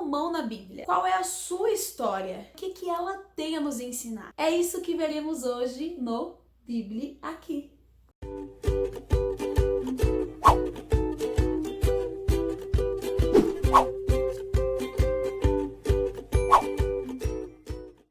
Salomão na Bíblia? Qual é a sua história? O que ela tem a nos ensinar? É isso que veremos hoje no Bíblia aqui.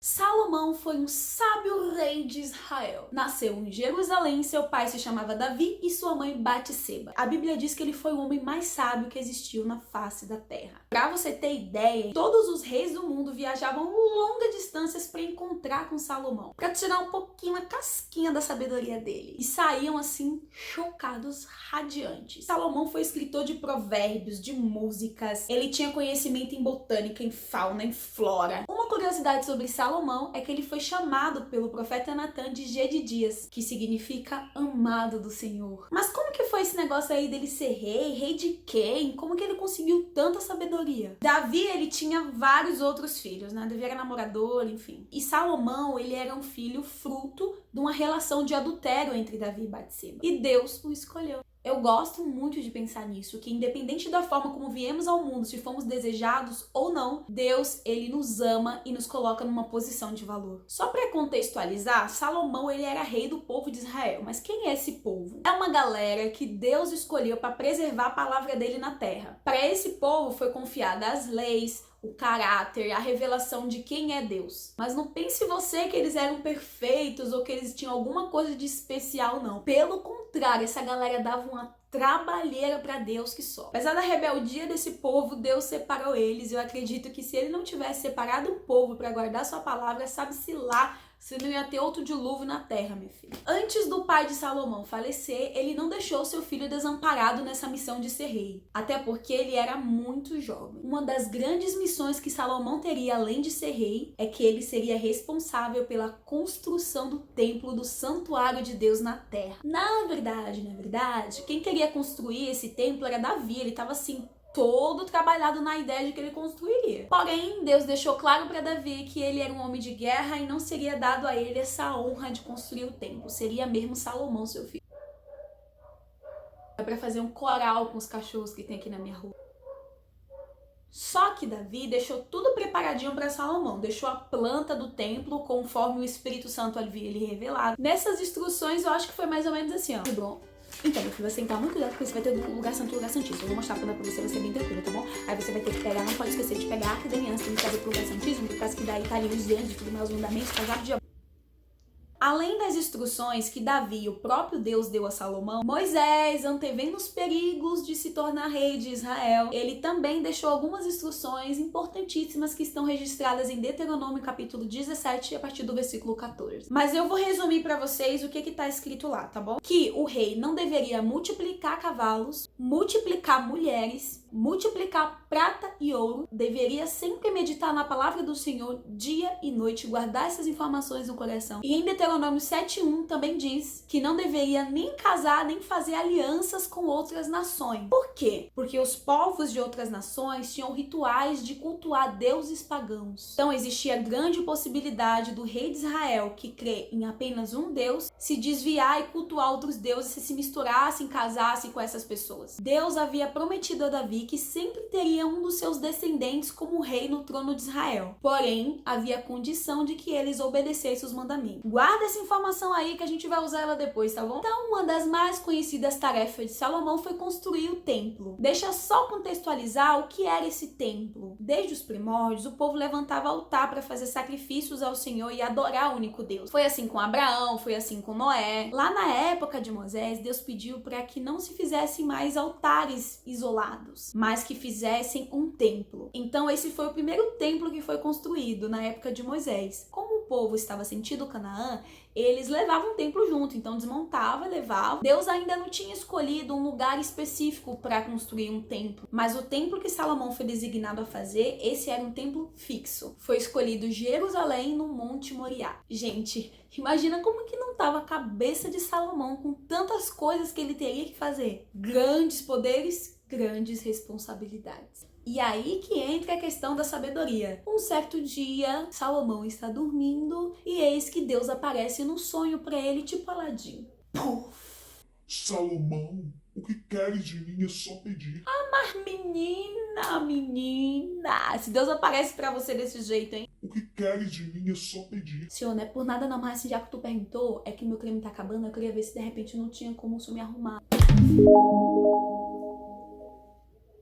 Salomão foi um sábio rei de Israel. Nasceu em Jerusalém, seu pai se chamava Davi e sua mãe Batseba. A Bíblia diz que ele foi o homem mais sábio que existiu na face da terra. Pra você ter ideia, todos os reis do mundo viajavam longas distâncias para encontrar com Salomão, para tirar um pouquinho a casquinha da sabedoria dele. E saíam assim chocados, radiantes. Salomão foi escritor de provérbios, de músicas. Ele tinha conhecimento em botânica, em fauna, em flora. Uma curiosidade sobre Salomão é que ele foi chamado pelo profeta Natan de Gedidias, que significa amado do Senhor. Mas como que foi esse negócio aí dele ser rei? Rei de quem? Como que ele conseguiu tanta sabedoria? Davi, ele tinha vários outros filhos, né? Davi era namorador, enfim. E Salomão, ele era um filho fruto de uma relação de adultério entre Davi e Batseba. E Deus o escolheu. Eu gosto muito de pensar nisso, que independente da forma como viemos ao mundo, se fomos desejados ou não, Deus, ele nos ama e nos coloca numa posição de valor. Só para contextualizar, Salomão, ele era rei do povo de Israel. Mas quem é esse povo? É uma galera que Deus escolheu para preservar a palavra dele na terra. Para esse povo foi confiada as leis, o caráter, a revelação de quem é Deus. Mas não pense você que eles eram perfeitos ou que eles tinham alguma coisa de especial, não. Pelo contrário, essa galera dava uma trabalheira para Deus que só. Apesar da rebeldia desse povo, Deus separou eles. Eu acredito que se ele não tivesse separado o povo para guardar sua palavra, sabe-se lá se não ia ter outro dilúvio na terra, meu filho. Antes do pai de Salomão falecer, ele não deixou seu filho desamparado nessa missão de ser rei. Até porque ele era muito jovem. Uma das grandes missões que Salomão teria, além de ser rei, é que ele seria responsável pela construção do templo do santuário de Deus na terra. Na verdade, quem queria construir esse templo era Davi. Ele estava assim, todo trabalhado na ideia de que ele construiria. Porém, Deus deixou claro para Davi que ele era um homem de guerra e não seria dado a ele essa honra de construir o templo. Seria mesmo Salomão, seu filho. É para fazer um coral com os cachorros que tem aqui na minha rua. Só que Davi deixou tudo preparadinho para Salomão, deixou a planta do templo conforme o Espírito Santo havia lhe revelado. Nessas instruções eu acho que foi mais ou menos assim, ó. Bom, então, meu filho, você tem que tomar muito cuidado porque você vai ter um lugar santo, um lugar santíssimo. Eu vou mostrar pra você, vai ser bem tranquilo, tá bom? Aí você vai ter que pegar, não pode esquecer de pegar a arca da aliança, tem que fazer pro lugar santíssimo, por causa que daí tá ali os dedos e tudo mais, os mandamentos, casado de... Além das instruções que Davi, o próprio Deus, deu a Salomão, Moisés, antevendo os perigos de se tornar rei de Israel, ele também deixou algumas instruções importantíssimas que estão registradas em Deuteronômio capítulo 17, a partir do versículo 14. Mas eu vou resumir para vocês o que está escrito lá, tá bom? Que o rei não deveria multiplicar cavalos, multiplicar mulheres, multiplicar prata e ouro, deveria sempre meditar na palavra do Senhor dia e noite, guardar essas informações no coração. E em Deuteronômio 7:1 também diz que não deveria nem casar, nem fazer alianças com outras nações. Por quê? Porque os povos de outras nações tinham rituais de cultuar deuses pagãos. Então existia grande possibilidade do rei de Israel, que crê em apenas um Deus, se desviar e cultuar outros deuses, se misturassem, casassem com essas pessoas. Deus havia prometido a Davi que sempre teria um dos seus descendentes como rei no trono de Israel. Porém, havia a condição de que eles obedecessem os mandamentos. Guarda essa informação aí que a gente vai usar ela depois, tá bom? Então, uma das mais conhecidas tarefas de Salomão foi construir o templo. Deixa eu só contextualizar o que era esse templo. Desde os primórdios, o povo levantava altar para fazer sacrifícios ao Senhor e adorar o único Deus. Foi assim com Abraão, foi assim com Noé. Lá na época de Moisés, Deus pediu para que não se fizessem mais altares isolados, mas que fizessem um templo. Então esse foi o primeiro templo que foi construído na época de Moisés. Como o povo estava sentindo Canaã, eles levavam o templo junto, então desmontava, levava. Deus ainda não tinha escolhido um lugar específico para construir um templo, mas o templo que Salomão foi designado a fazer, esse era um templo fixo. Foi escolhido Jerusalém no Monte Moriá. Gente, imagina como que não estava a cabeça de Salomão com tantas coisas que ele teria que fazer. Grandes poderes, grandes responsabilidades. E aí que entra a questão da sabedoria. Um certo dia, Salomão está dormindo e eis que Deus aparece num sonho para ele, tipo Aladim. Puf! Salomão, o que queres de mim é só pedir. Mas menina, Se Deus aparece pra você desse jeito, hein? O que queres de mim é só pedir. Senhor, não é por nada não, mas já que tu perguntou, é que meu creme tá acabando, eu queria ver se de repente não tinha como o senhor me arrumar.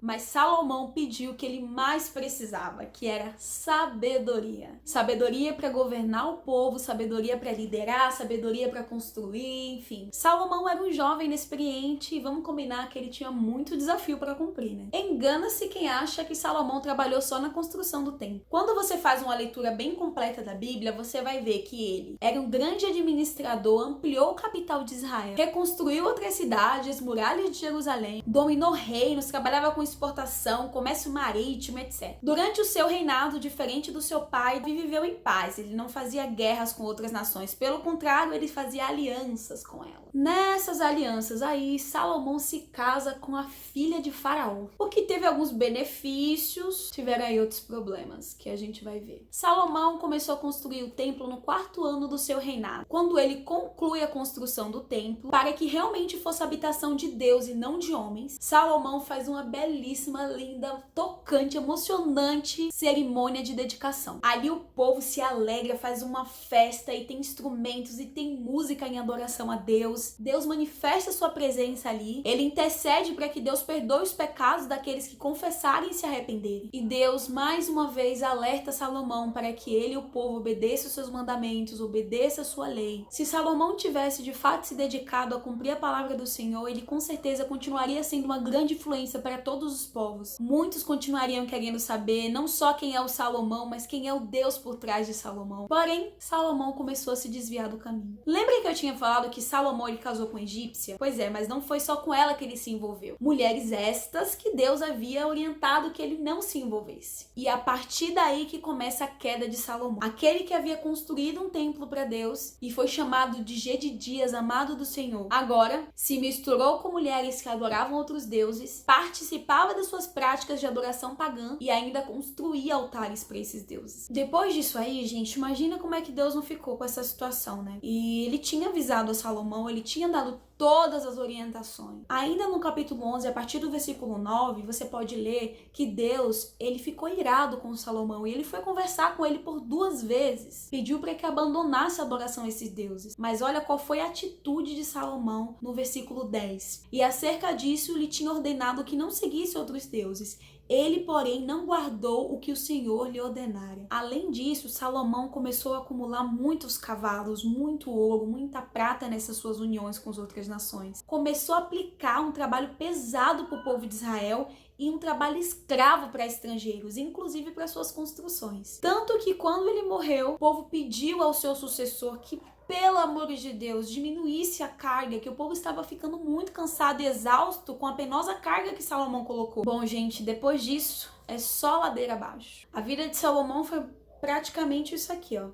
Mas Salomão pediu o que ele mais precisava, que era sabedoria. Sabedoria para governar o povo, sabedoria para liderar, sabedoria para construir, enfim. Salomão era um jovem inexperiente e vamos combinar que ele tinha muito desafio para cumprir, né? Engana-se quem acha que Salomão trabalhou só na construção do templo. Quando você faz uma leitura bem completa da Bíblia, você vai ver que ele era um grande administrador, ampliou o capital de Israel, reconstruiu outras cidades, muralhas de Jerusalém, dominou reinos, trabalhava com exportação, comércio marítimo, etc. Durante o seu reinado, diferente do seu pai, ele viveu em paz. Ele não fazia guerras com outras nações. Pelo contrário, ele fazia alianças com elas. Nessas alianças aí, Salomão se casa com a filha de Faraó, o que teve alguns benefícios, tiveram aí outros problemas que a gente vai ver. Salomão começou a construir o templo no 4º ano do seu reinado. Quando ele conclui a construção do templo, para que realmente fosse a habitação de Deus e não de homens, Salomão faz uma belíssima, linda, tocante, emocionante cerimônia de dedicação. Ali o povo se alegra, faz uma festa e tem instrumentos e tem música em adoração a Deus. Deus manifesta sua presença ali. Ele intercede para que Deus perdoe os pecados daqueles que confessarem e se arrependerem. E Deus, mais uma vez, alerta Salomão para que ele e o povo obedeçam os seus mandamentos, obedeçam a sua lei. Se Salomão tivesse de fato se dedicado a cumprir a palavra do Senhor, ele com certeza continuaria sendo uma grande influência para todos os povos. Muitos continuariam querendo saber não só quem é o Salomão, mas quem é o Deus por trás de Salomão. Porém, Salomão começou a se desviar do caminho. Lembra que eu tinha falado que Salomão ele casou com egípcia? Pois é, mas não foi só com ela que ele se envolveu. Mulheres estas que Deus havia orientado que ele não se envolvesse. E a partir daí que começa a queda de Salomão. Aquele que havia construído um templo para Deus e foi chamado de Gedidias, amado do Senhor, agora se misturou com mulheres que adoravam outros deuses, participava das suas práticas de adoração pagã e ainda construía altares para esses deuses. Depois disso aí, gente, imagina como é que Deus não ficou com essa situação, né? E ele tinha avisado a Salomão, ele tinha dado todas as orientações. Ainda no capítulo 11, a partir do versículo 9, você pode ler que Deus, ele ficou irado com Salomão e ele foi conversar com ele por 2 vezes. Pediu para que abandonasse a adoração a esses deuses. Mas olha qual foi a atitude de Salomão no versículo 10. E acerca disso, lhe tinha ordenado que não seguisse outros deuses. Ele, porém, não guardou o que o Senhor lhe ordenara. Além disso, Salomão começou a acumular muitos cavalos, muito ouro, muita prata nessas suas uniões com as outras nações. Começou a aplicar um trabalho pesado para o povo de Israel e um trabalho escravo para estrangeiros, inclusive para suas construções. Tanto que quando ele morreu, o povo pediu ao seu sucessor que, pelo amor de Deus, diminuísse a carga, que o povo estava ficando muito cansado e exausto com a penosa carga que Salomão colocou. Bom, gente, depois disso, é só ladeira abaixo. A vida de Salomão foi praticamente isso aqui, ó.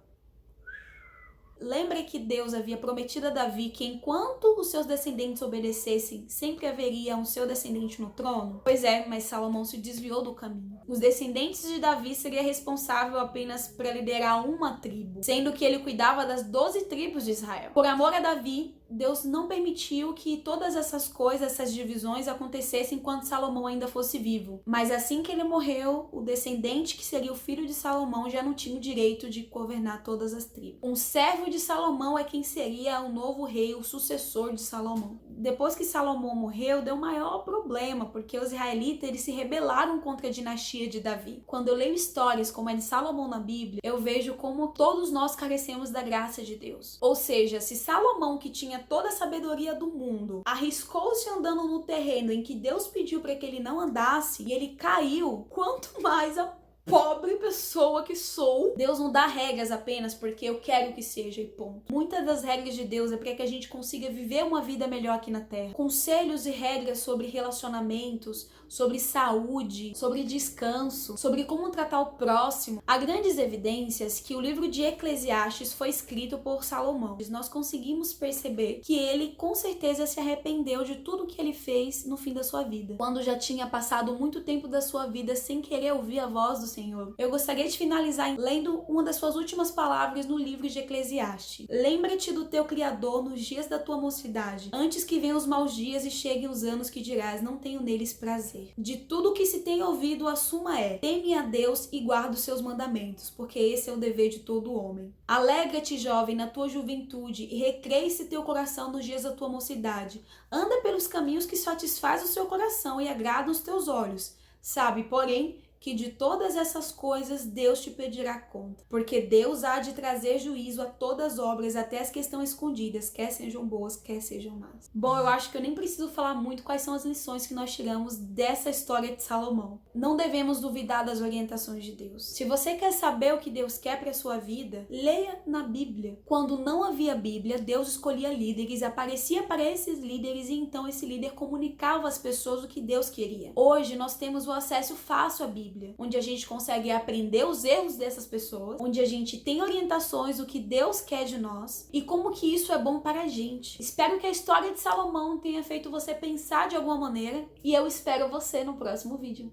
Lembra que Deus havia prometido a Davi que enquanto os seus descendentes obedecessem, sempre haveria um seu descendente no trono? Pois é, mas Salomão se desviou do caminho. Os descendentes de Davi seriam responsáveis apenas para liderar uma tribo, sendo que ele cuidava das 12 tribos de Israel. Por amor a Davi, Deus não permitiu que todas essas coisas, essas divisões acontecessem enquanto Salomão ainda fosse vivo. Mas assim que ele morreu, o descendente que seria o filho de Salomão já não tinha o direito de governar todas as tribos. Um servo de Salomão é quem seria o novo rei, o sucessor de Salomão. Depois que Salomão morreu, deu maior problema, porque os israelitas eles se rebelaram contra a dinastia de Davi. Quando eu leio histórias como a de Salomão na Bíblia, eu vejo como todos nós carecemos da graça de Deus. Ou seja, se Salomão, que tinha toda a sabedoria do mundo, arriscou-se andando no terreno em que Deus pediu para que ele não andasse e ele caiu, quanto mais a pobre pessoa que sou. Deus não dá regras apenas porque eu quero que seja e ponto. Muitas das regras de Deus é para que a gente consiga viver uma vida melhor aqui na Terra. Conselhos e regras sobre relacionamentos, sobre saúde, sobre descanso, sobre como tratar o próximo. Há grandes evidências que o livro de Eclesiastes foi escrito por Salomão. Nós conseguimos perceber que ele com certeza se arrependeu de tudo que ele fez no fim da sua vida, quando já tinha passado muito tempo da sua vida sem querer ouvir a voz do Senhor. Eu gostaria de finalizar lendo uma das suas últimas palavras no livro de Eclesiastes. Lembra-te do teu Criador nos dias da tua mocidade, antes que venham os maus dias e cheguem os anos que dirás, não tenho neles prazer. fazer. De tudo que se tem ouvido, a suma é: teme a Deus e guarda os seus mandamentos, porque esse é o dever de todo homem. Alegra-te, jovem, na tua juventude, e recreie-se teu coração nos dias da tua mocidade. Anda pelos caminhos que satisfaz o seu coração e agradam os teus olhos. Sabe, porém, que de todas essas coisas Deus te pedirá conta, porque Deus há de trazer juízo a todas as obras, até as que estão escondidas, quer sejam boas, quer sejam más. Bom, eu acho que eu nem preciso falar muito quais são as lições que nós tiramos dessa história de Salomão. Não devemos duvidar das orientações de Deus. Se você quer saber o que Deus quer para a sua vida, leia na Bíblia. Quando não havia Bíblia, Deus escolhia líderes, aparecia para esses líderes e então esse líder comunicava às pessoas o que Deus queria. Hoje nós temos o acesso fácil à Bíblia, onde a gente consegue aprender os erros dessas pessoas, onde a gente tem orientações do que Deus quer de nós e como que isso é bom para a gente. Espero que a história de Salomão tenha feito você pensar de alguma maneira e eu espero você no próximo vídeo.